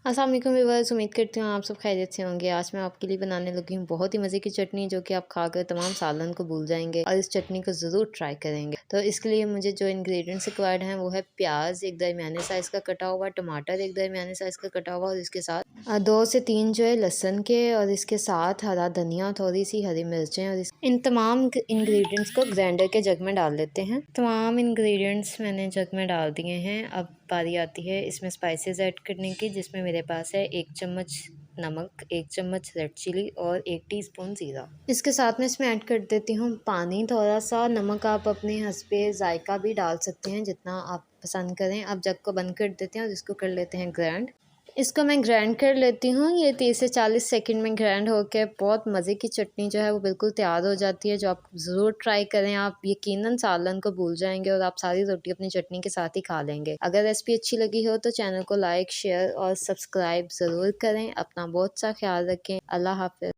अस्सलाम वालेकुम व्यूअर्स, उम्मीद करती हूँ आप सब खैरियत से होंगे। आज मैं आपके लिए बनाने लगी हूँ बहुत ही मज़े की चटनी, जो कि आप खाकर तमाम सालन को भूल जाएंगे और इस चटनी को ज़रूर ट्राई करेंगे। तो इसके लिए मुझे जो इंग्रेडिएंट्स रिक्वायर्ड हैं वो है प्याज एक दरमियाने साइज़ का कटा हुआ, टमाटर एक दरमियाने साइज़ का कटा हुआ और इसके साथ 2 से 3 जो है लहसुन के, और इसके साथ हरा धनिया, थोड़ी सी हरी मिर्चें, और इन तमाम इंग्रेडिएंट्स को ग्राइंडर के जग में डाल लेते हैं। तमाम इंग्रेडिएंट्स मैंने जग में डाल दिए हैं। अब बारी आती है इसमें स्पाइसेस ऐड करने की, जिसमें मेरे पास है 1 चम्मच नमक, 1 चम्मच रेड चिली और 1 टीस्पून ज़ीरा। इसके साथ में इसमें ऐड कर देती हूँ पानी थोड़ा सा। नमक आप अपने हस्बे जायका भी डाल सकते हैं जितना आप पसंद करें। अब जग को बंद कर देते हैं और इसको कर लेते हैं ग्राइंड। इसको मैं ग्राइंड कर लेती हूँ। ये 30 से 40 सेकंड में ग्राइंड होकर बहुत मज़े की चटनी जो है वो बिल्कुल तैयार हो जाती है, जो आप ज़रूर ट्राई करें। आप यकीनन सालन को भूल जाएंगे और आप सारी रोटी अपनी चटनी के साथ ही खा लेंगे। अगर रेसिपी अच्छी लगी हो तो चैनल को लाइक, शेयर और सब्सक्राइब ज़रूर करें। अपना बहुत सा ख्याल रखें। अल्लाह हाफ़िज़।